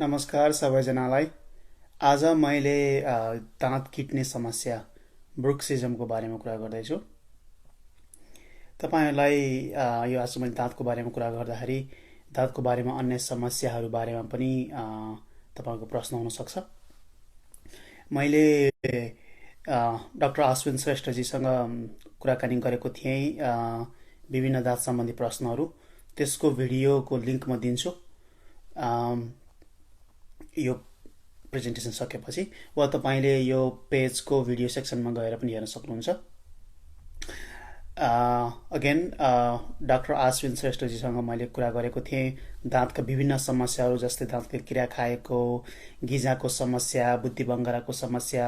नमस्कार सबैजनालाई। आज मैले दाँत किट्ने समस्या ब्रुक्सिजमको बारेमा कुरा गर्दैछु। तपाईहरुलाई यो आज मैले दाँतको बारेमा कुरा गर्दाखेरि दाँतको बारेमा अन्य समस्याहरू बारेमा पनि तपाईहरुको प्रश्न हुन सक्छ। मैले डाक्टर अश्विन श्रेष्ठजीसँग कुराकानी गरेको थिएँ विभिन्न दाँत सम्बन्धी प्रश्नहरू। त्यसको भिडियोको लिंक म दिन्छु यो प्रेजेन्टेसन सकेपछि, वा तपाईले यो पेजको भिडियो सेक्सनमा गएर पनि हेर्न सक्नुहुन्छ। अगेन डाक्टर अश्विन श्रेष्ठजीसँग मैले कुरा गरेको थिएँ दाँतका विभिन्न समस्याहरू, जस्तै दाँतको किरा खाएको, गिजाको समस्या, बुद्धिभङ्गराको समस्या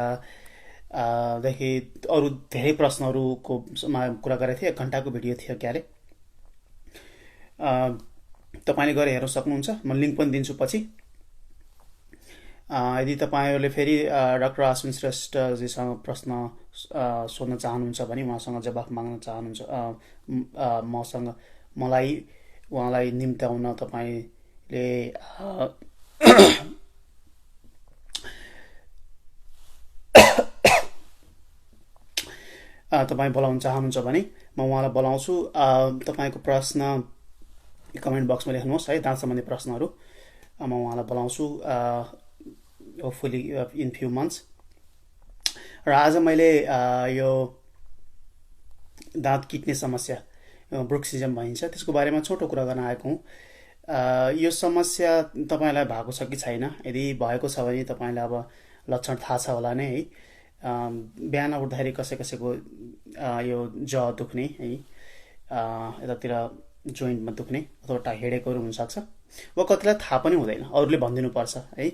देखि अरू धेरै प्रश्नहरूको कुरा गरेको थिएँ। 1 घण्टाको भिडियो थियो क्यारे। तपाईले गएर हेर्न सक्नुहुन्छ, म लिंक पनि दिन्छु पछि। यदि तपाईहरुले फेरि डाक्टर अश्विन श्रेष्ठजीसँग प्रश्न सोध्न चाहनुहुन्छ भने, उहाँसँग जवाफ माग्न चाहनुहुन्छ, मलाई उहाँलाई निम्त्याउन तपाईले तपाई बोलाउन चाहनुहुन्छ भने म उहाँलाई बोलाउँछु। तपाईको प्रश्न कमेन्ट बक्समा लेख्नुहोस् है, दाँत सम्बन्धी प्रश्नहरू म उहाँलाई बोलाउँछु hopefully in few months। र आज मैले यो दाँत किट्ने समस्या ब्रुक्सिजम भनिन्छ त्यसको बारेमा छोटो कुरा गर्न आएको हुँ। यो समस्या तपाईलाई भएको छ कि छैन? यदि भएको छ भने तपाईलाई अब लक्षण थाहा छ होला नै है। बिहान उठ्दाखेरि कसैको यो ज दुख्ने है, यतातिर जोइन्टमा दुख्ने अथवा हेडेकहरू हुन सक्छ, वा कतिलाई थाहा पनि हुँदैन, अरूले भनिदिनु पर्छ है।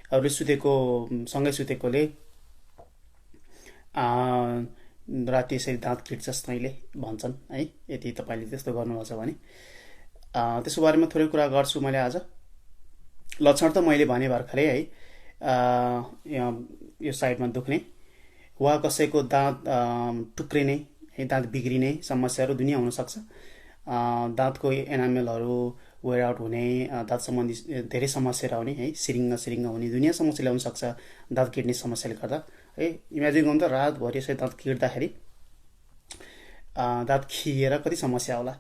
अरूले सँगै सुतेकोले राति यसरी दाँत किट्छस् तैँले भन्छन् है। यदि तपाईले त्यस्तो गर्नुहुन्छ भने त्यसको बारेमा थोरै कुरा गर्छु मैले आज। लक्षण त मैले भने भर्खरै है, यो साइडमा दुख्ने वा कसैको दाँत टुक्रिने है, दाँत बिग्रिने समस्याहरू दुनिया हुन सक्छ। दाँतको एनामेलहरू वेयर आउट हुने, दाँत सम्बन्धी धेरै समस्याहरू आउने है, सिरिङ्ग हुने, दुनिया समस्या ल्याउन सक्छ दाँत किट्ने समस्याले गर्दा है। इमेजिन गर्नु त रातभरि यसरी दाँत किट्दाखेरि दाँत खिएर कति समस्या होला।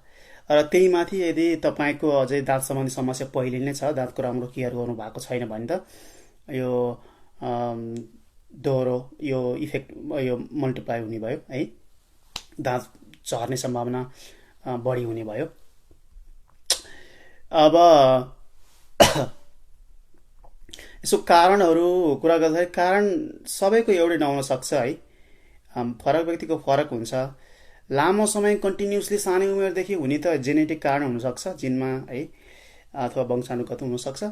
र त्यही माथि यदि तपाईको अझै दाँत सम्बन्धी समस्या पहिले नै छ, दाँतको राम्रो केयर गर्नु भएको छैन भने त यो दोहोरो यो इफेक्ट यो मल्टिप्लाई हुने भयो है, दाँत झर्ने सम्भावना बढी हुने भयो। अब यसो कारणहरू कुरा गर्दाखेरि कारण सबैको एउटै नहुन सक्छ है, फरक व्यक्तिको फरक हुन्छ। लामो समय कन्टिन्युसली सानै उमेरदेखि हुने त जेनेटिक कारण हुनसक्छ, जिनमा है, अथवा वंशानुगत हुनसक्छ।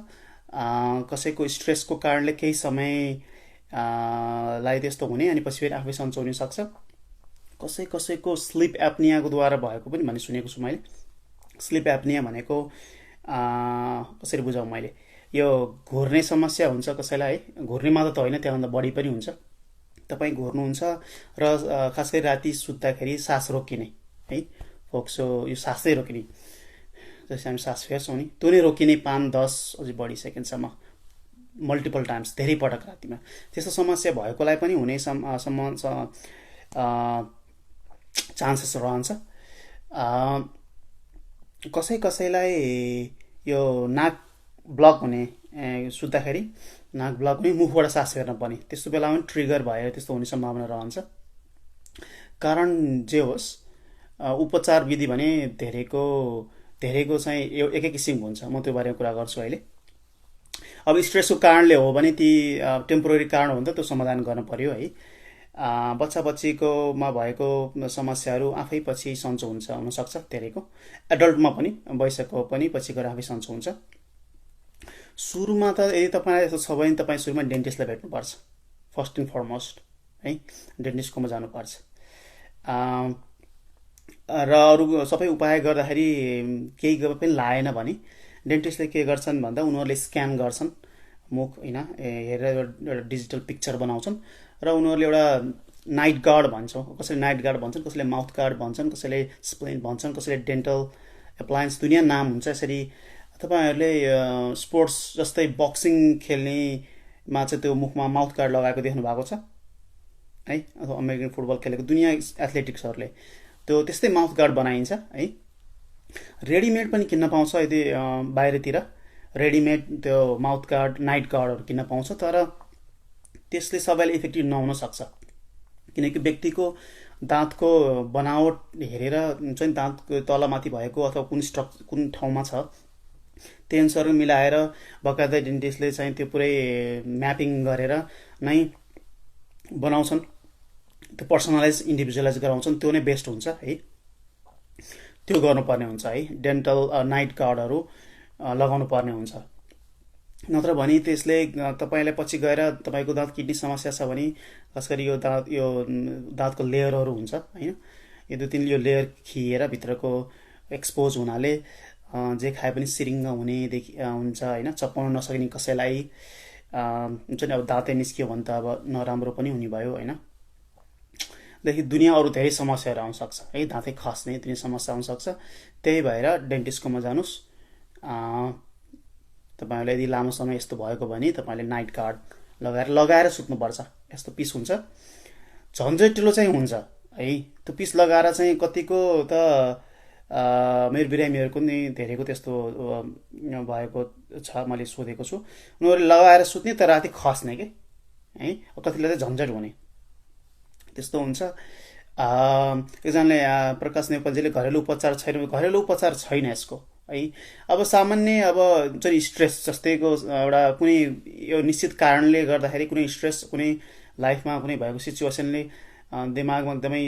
कसैको स्ट्रेसको कारणले केही समय लाई त्यस्तो हुने अनि पछि फेरि आफै सन्चो हुन सक्छ। कसैको स्लिप एप्नियाको द्वारा भएको पनि भन्ने सुनेको छु मैले। स्लिप एप्निया भनेको कसरी बुझाउँ मैले, यो घुर्ने समस्या हुन्छ कसैलाई है, घुर्ने मात्र त होइन, त्यहाँभन्दा बढी पनि हुन्छ। तपाईँ घुर्नुहुन्छ र खास गरी राति सुत्दाखेरि सास रोकिने है, फोक्सो यो सासै रोकिने, जस्तै हामी सास फेर्छौँ नि, त्यो नै रोकिने 5-10 अझै बढी सेकेन्डसम्म, मल्टिपल टाइम्स, धेरै पटक रातिमा। त्यस्तो समस्या भएकोलाई पनि हुने चान्सेस रहन्छ। कसैलाई यो नाक ब्लक हुने, सुत्दाखेरि नाक ब्लक हुने, मुखबाट सास फेर्न पर्ने, त्यस्तो बेलामा पनि ट्रिगर भएर त्यस्तो हुने सम्भावना रहन्छ। कारण जे होस्, उपचार विधि भने धेरैको चाहिँ एकै किसिमको हुन्छ। म त्यो बारेमा कुरा गर्छु अहिले। अब स्ट्रेसको कारणले हो भने ती टेम्पोररी कारण हो नि त, त्यो समाधान गर्न पर्यो है। बच्चा बच्चीकोमा भएको समस्याहरू आफै पछि सन्चो हुनसक्छ, धेरैको एडल्टमा पनि, वयस्कको पनि पछि गएर आफै सन्चो हुन्छ। सुरुमा त यदि तपाईँलाई यस्तो छ भने तपाईँ सुरुमा डेन्टिस्टलाई भेट्नुपर्छ, फर्स्ट एन्ड फरमोस्ट है, डेन्टिस्टकोमा जानुपर्छ। र अरू सबै उपाय गर्दाखेरि केही पनि लाएन भने डेन्टिस्टले के गर्छन् भन्दा उनीहरूले स्क्यान गर्छन् मुख होइन, हेरेर एउटा डिजिटल पिक्चर बनाउँछन् र उनीहरूले एउटा नाइट गार्ड भन्छौँ, कसैले नाइट गार्ड भन्छन्, कसैले माउथ गार्ड भन्छन्, कसैले स्प्लेन भन्छन्, कसैले डेन्टल एप्लायन्स, दुनियाँ नाम हुन्छ। यसरी तपाईँहरूले स्पोर्ट्स जस्तै बक्सिङ खेल्नेमा चाहिँ त्यो मुखमा माउथ गार्ड लगाएको देख्नु भएको छ है, अथवा अमेरिकन फुटबल खेलेको दुनियाँ एथलेटिक्सहरूले त्यो त्यस्तै माउथ गार्ड बनाइन्छ है। रेडिमेड पनि किन्न पाउँछ यदि बाहिरतिर रेडिमेड त्यो माउथ गार्ड नाइट गार्डहरू किन्न पाउँछ, तर त्यसले सबैले इफेक्टिभ नहुन सक्छ, किनकि व्यक्तिको दाँतको बनावट हेरेर हुन्छ नि, दाँतको तलमाथि भएको अथवा कुन ठाउँमा छ त्यही अनुसार मिलाएर बकायदा डेन्टिस्टले चाहिँ त्यो पुरै म्यापिङ गरेर नै बनाउँछन्, त्यो पर्सनलाइज इन्डिभिजुअलाइज गराउँछन्, त्यो नै बेस्ट हुन्छ है। त्यो गर्नुपर्ने हुन्छ है, डेन्टल नाइट गार्डहरू लगाउनु पर्ने हुन्छ। नत्र भने त्यसले तपाईँलाई पछि गएर तपाईँको दाँत किड्नी समस्या छ भने, खास गरी यो दाँतको लेयरहरू हुन्छ होइन, यो दुई तिन यो लेयर खिएर भित्रको एक्सपोज हुनाले जे खाए पनि सिरिङ्ग हुनेदेखि हुन्छ होइन, चपाउन नसकिने कसैलाई हुन्छ नि, अब दाँतै निस्कियो भने त अब नराम्रो पनि हुने भयो होइन, देखि दुनियाँ अरू धेरै समस्याहरू आउनसक्छ है, दाँतै खस्ने दुनियाँ समस्या आउनसक्छ। त्यही भएर डेन्टिस्टकोमा जानुहोस्। तपाईँहरूलाई यदि लामो समय यस्तो भएको भने तपाईँले नाइट गार्ड लगाएर सुत्नुपर्छ। यस्तो पिस हुन्छ, झन्झटिलो चाहिँ हुन्छ है, त्यो पिस लगाएर चाहिँ कतिको त मेरो बिरामीहरूको नि धेरैको त्यस्तो भएको छ, मैले सोधेको छु। उनीहरूले लगाएर सुत्ने तर राति खस्ने के है, कतिले चाहिँ झन्झट हुने त्यस्तो हुन्छ। एकजनाले प्रकाश नेपालजीले घरेलु उपचार छैन, घरेलु उपचार छैन यसको है। अब सामान्य अब हुन्छ नि स्ट्रेस जस्तैको एउटा कुनै यो निश्चित कारणले गर्दाखेरि कुनै स्ट्रेस कुनै लाइफमा कुनै भएको सिचुएसनले दिमागमा एकदमै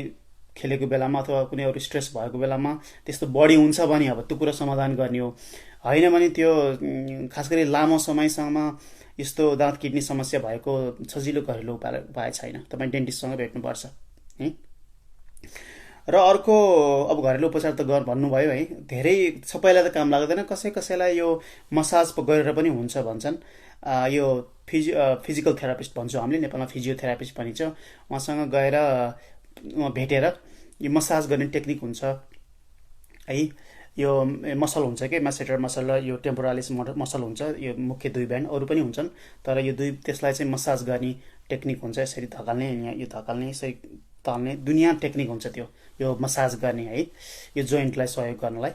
खेलेको बेलामा अथवा कुनै अरू स्ट्रेस भएको बेलामा त्यस्तो बढी हुन्छ भने अब त्यो कुरा समाधान गर्ने हो, होइन भने त्यो खास गरी लामो समयसम्म यस्तो दाँत किड्नी समस्या भएको सजिलो घरेलु उपाय छैन, तपाईँ डेन्टिस्टसँग भेट्नुपर्छ है। र अर्को अब घरेलु उपचार त भन्नुभयो है, धेरै सबैलाई त काम लाग्दैन, कसैलाई यो मसाज गरेर पनि हुन्छ भन्छन्। यो फिजिकल थेरापिस्ट भन्छौँ हामीले नेपालमा, फिजियोथेरापिस्ट भनिन्छ, उहाँसँग गएर भेटेर यो मसाज गर्ने टेक्निक हुन्छ है। यो मसल हुन्छ कि म्यासेटर मसल र यो टेम्पोरालिस मसल हुन्छ, यो मुख्य दुई ब्यान्ड, अरू पनि हुन्छन् तर यो त्यसलाई चाहिँ मसाज गर्ने टेक्निक हुन्छ। यसरी धकाल्ने, यहाँ यो धकाल्ने, यसरी ताल्ने, दुनियाँ टेक्निक हुन्छ त्यो, यो मसाज गर्ने है, यो जोइन्टलाई सहयोग गर्नलाई।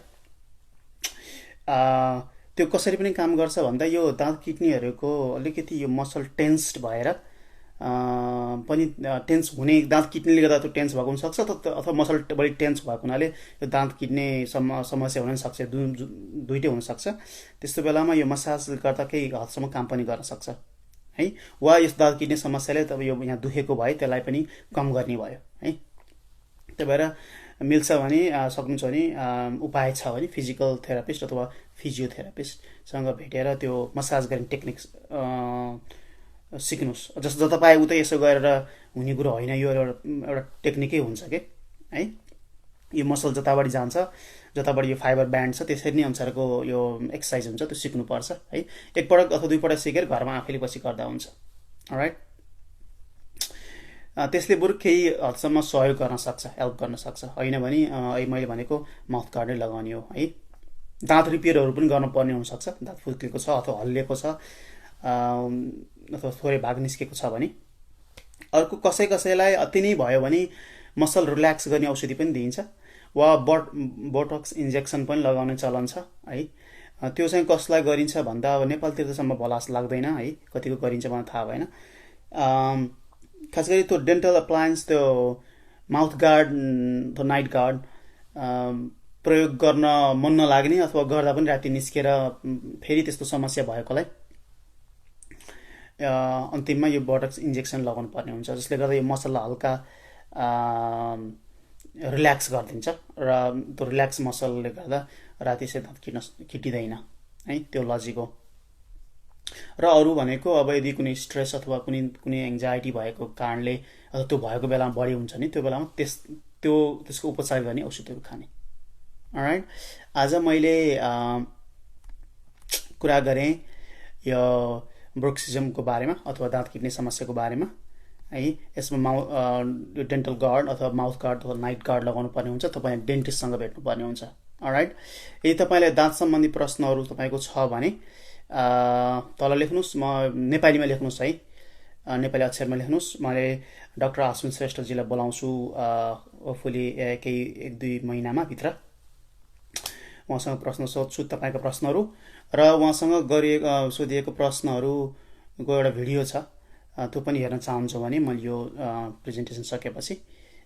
त्यो कसरी पनि काम गर्छ भन्दा यो दाँत किड्नीहरूको अलिकति यो मसल टेन्स्ड भएर पनि टेन्स हुने, दाँत किड्नीले गर्दा त्यो टेन्स भएको हुनसक्छ अथवा मसल बढी टेन्स भएको हुनाले यो दाँत किड्ने समस्या हुन सक्छ, दुइटै हुनसक्छ। त्यस्तो बेलामा यो मसाज गर्दा केही हदसम्म काम पनि गर्न सक्छ है। वा यस दाँत किड्ने समस्याले तब यो यहाँ दुखेको भयो त्यसलाई पनि कम गर्ने भयो है। त्यही भएर मिल्छ भने सक्नुहुन्छ भने उपाय छ भने फिजिकल थेरापिस्ट अथवा फिजियोथेरापिस्टसँग भेटेर त्यो मसाज गर्ने टेक्निक्स सिक्नुहोस्। जस्तो तपाईँ उतै यसो गरेर हुने कुरो होइन, यो एउटा टेक्निकै हुन्छ कि है। यो मसल जताबाट जान्छ, जताबाट यो फाइबर ब्यान्ड छ त्यसरी नै अनुसारको यो एक्सर्साइज हुन्छ, त्यो सिक्नुपर्छ है। एकपटक अथवा दुईपटक सिकेर घरमा आफैले पछि गर्दा हुन्छ। अलराइट, त्यसले बरु केही हदसम्म सहयोग गर्न सक्छ, हेल्प गर्न सक्छ, होइन भने मैले भनेको माउथ गार्डै लगाउने हो है। दाँत रिपेयरहरू पनि गर्नुपर्ने हुनसक्छ, दाँत फुत्केको छ अथवा हल्लिएको छ अथवा थोरै भाग निस्केको छ भने। अर्को कसैलाई अति नै भयो भने मसल रिल्याक्स गर्ने औषधि पनि दिइन्छ, वा बोटक्स इन्जेक्सन पनि लगाउने चलन छ है। त्यो चाहिँ कसलाई गरिन्छ भन्दा अब नेपालतिर त सम्म भला लाग्दैन है, कतिको गरिन्छ मलाई थाहा भएन। खास गरी त्यो डेन्टल अप्लायन्स, त्यो माउथ गार्ड अथवा नाइट गार्ड प्रयोग गर्न मन नलाग्ने अथवा गर्दा पनि राति निस्केर फेरि त्यस्तो समस्या भएकोलाई अन्तिममा यो बोटक्स इन्जेक्सन लगाउनु पर्ने हुन्छ, जसले गर्दा यो मसललाई हल्का रिल्याक्स गरिदिन्छ र त्यो रिल्याक्स मसलले गर्दा राति चाहिँ दाँत किटिँदैन है, त्यो लजिक हो। र अरू भनेको अब यदि कुनै स्ट्रेस अथवा कुनै एङ्जाइटी भएको कारणले अथवा त्यो भएको बेलामा बढी हुन्छ नि, त्यो बेलामा त्यसको उपचार गर्ने औषधहरू खाने। अलराइट, आज मैले कुरा गरेँ यो ब्रुक्सिजमको बारेमा अथवा दाँत किड्ने समस्याको बारेमा है। यसमा डेन्टल गार्ड अथवा माउथ गार्ड अथवा नाइट गार्ड लगाउनु पर्ने हुन्छ, तपाईँ डेन्टिस्टसँग भेट्नुपर्ने हुन्छ। अलराइट। यदि तपाईँलाई दाँत सम्बन्धी प्रश्नहरू तपाईँको छ भने तल लेख्नुहोस्, म नेपालीमा लेख्नुहोस् है, नेपाली अक्षरमा लेख्नुहोस्। मैले डाक्टर आश्विन श्रेष्ठजीलाई बोलाउँछु होपफुली केही 1-2 महिनामा भित्र। उहाँसँग प्रश्न सोध्छु तपाईँको प्रश्नहरू, र उहाँसँग सोधिएको प्रश्नहरूको एउटा भिडियो छ, त्यो पनि हेर्न चाहन्छु भने मैले यो प्रेजेन्टेसन सकेपछि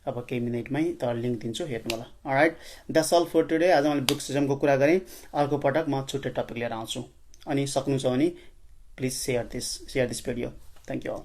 अब केही मिनटमै त लिङ्क दिन्छु, हेर्नु होला। Alright, that's all for today. आज मैले ब्रुक्सिजमको कुरा गरेँ, अर्को पटक म छुट्टै टपिक लिएर आउँछु। अनि सक्नुहुन्छ भने please share this video. Thank you all.